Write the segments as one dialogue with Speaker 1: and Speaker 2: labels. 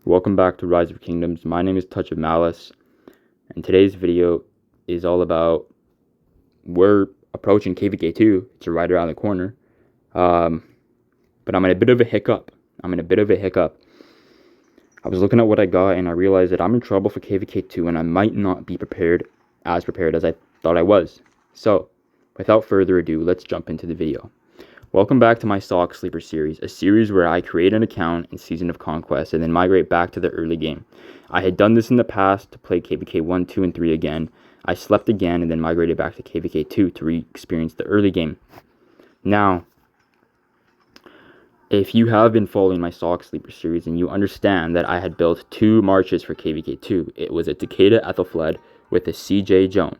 Speaker 1: Welcome back to Rise of Kingdoms. My name is Touch of Malice, and today's video is all about, we're approaching KVK 2. It's right around the corner. But I'm in a bit of a hiccup. I was looking at what I got, and I realized that I'm in trouble for KVK 2, and I might not be prepared as I thought I was. So, without further ado, let's jump into the video. Welcome back to my Sock Sleeper series, a series where I create an account in Season of Conquest and then migrate back to the early game. I had done this in the past to play KVK 1, 2, and 3 again. I slept again and then migrated back to KVK 2 to re-experience the early game. Now, if you have been following my Sock Sleeper series and you understand that I had built 2 marches for KVK 2, it was a Takeda Ethelfled with a CJ Joan.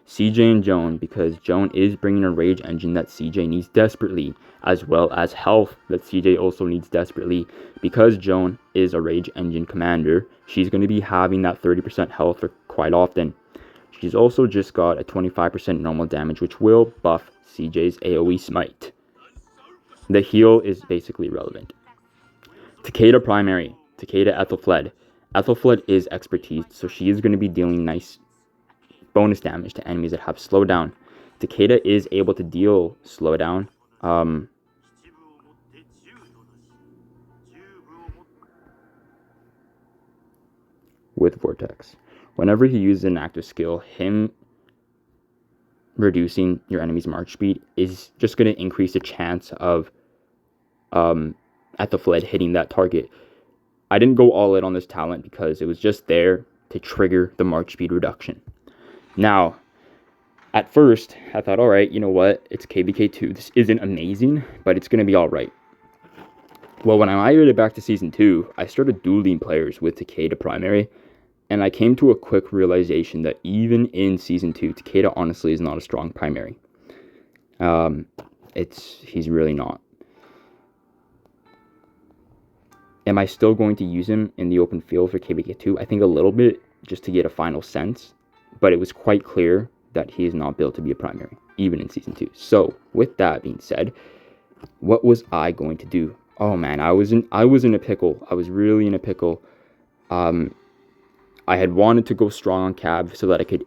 Speaker 1: CJ and Joan, because Joan is bringing a rage engine that CJ needs desperately, as well as health that CJ also needs desperately. Because Joan is a rage engine commander, she's going to be having that 30% health for quite often. She's also just got a 25% normal damage, which will buff CJ's AoE smite. The heal is basically irrelevant. Takeda primary, Takeda Ethelfled. Ethelfled is expertise, so she is going to be dealing nice bonus damage to enemies that have slowdown. Takeda is able to deal slowdown. With Vortex. Whenever he uses an active skill, him reducing your enemy's march speed is just going to increase the chance of Ethelfled hitting that target. I didn't go all in on this talent because it was just there to trigger the march speed reduction. Now, at first, I thought, alright, you know what, it's KVK 2. This isn't amazing, but it's going to be alright. Well, when I migrated back to Season 2, I started dueling players with Takeda primary, and I came to a quick realization that even in Season 2, Takeda honestly is not a strong primary. He's really not. Am I still going to use him in the open field for KVK 2? I think a little bit, just to get a final sense. But it was quite clear that he is not built to be a primary, even in Season 2. So, with that being said, what was I going to do? Oh man, I was in a pickle. I was really in a pickle. I had wanted to go strong on Cav so that I could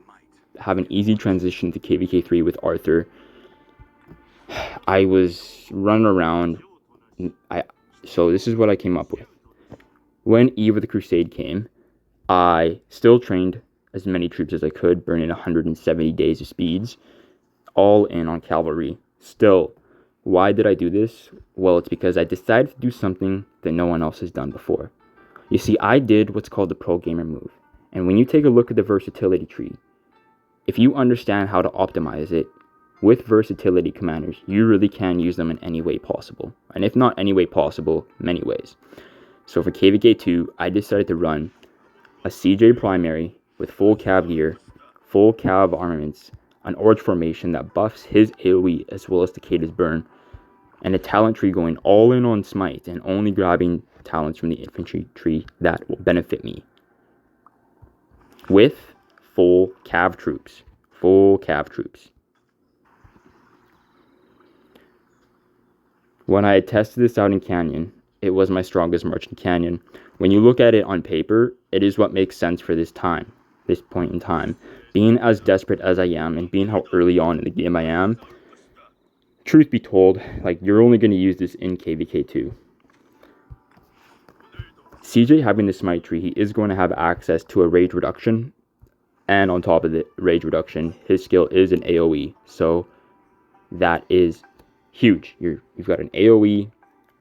Speaker 1: have an easy transition to KVK 3 with Arthur. I was running around. So this is what I came up with. When Eve of the Crusade came, I still trained as many troops as I could, burning 170 days of speeds, all in on cavalry. Still, why did I do this? Well, it's because I decided to do something that no one else has done before. You see, I did what's called the pro gamer move. And when you take a look at the versatility tree, if you understand how to optimize it, with versatility commanders, you really can use them in any way possible. And if not any way possible, many ways. So for KVK 2, I decided to run a CJ primary with full cav gear, full cav armaments, an orange formation that buffs his AoE as well as Takeda's burn, and a talent tree going all in on smite and only grabbing talents from the infantry tree that will benefit me. With full cav troops. When I had tested this out in Canyon, it was my strongest march in Canyon. When you look at it on paper, it is what makes sense for this point in time. Being as desperate as I am and being how early on in the game I am, truth be told, you're only going to use this in KVK 2. CJ having the smite tree, he is going to have access to a rage reduction, and on top of the rage reduction, his skill is an AoE, so that is huge. You've got an AoE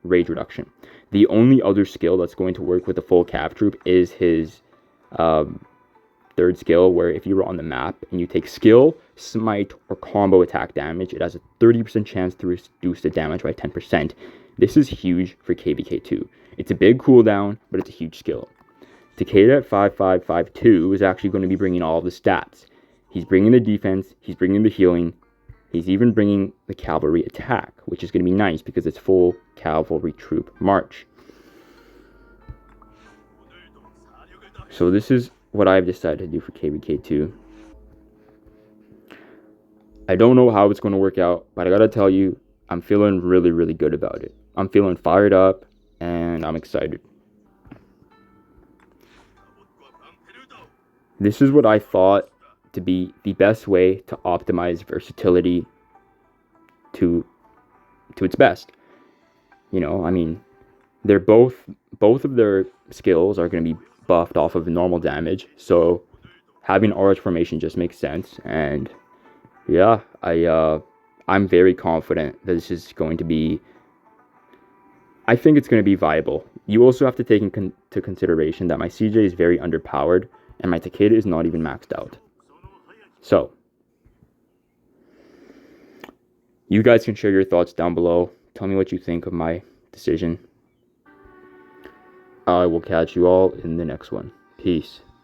Speaker 1: rage reduction. The only other skill that's going to work with the full cav troop is his third skill, where if you were on the map and you take skill, smite, or combo attack damage, it has a 30% chance to reduce the damage by 10%. This is huge for KVK 2. It's a big cooldown, but it's a huge skill. Takeda at 5552 is actually going to be bringing all of the stats. He's bringing the defense, he's bringing the healing, he's even bringing the cavalry attack, which is going to be nice because it's full cavalry troop march. So this is what I've decided to do for KVK 2. I don't know how it's going to work out, but I gotta tell you, I'm feeling really, really good about it. I'm feeling fired up, and I'm excited. This is what I thought to be the best way to optimize versatility to its best. You know, I mean, they're both of their skills are going to be buffed off of normal damage, so having RH formation just makes sense. And yeah, I'm very confident that this is going to be. I think it's going to be viable. You also have to take into consideration that my CJ is very underpowered and my Takeda is not even maxed out. So, you guys can share your thoughts down below. Tell me what you think of my decision. I will catch you all in the next one. Peace.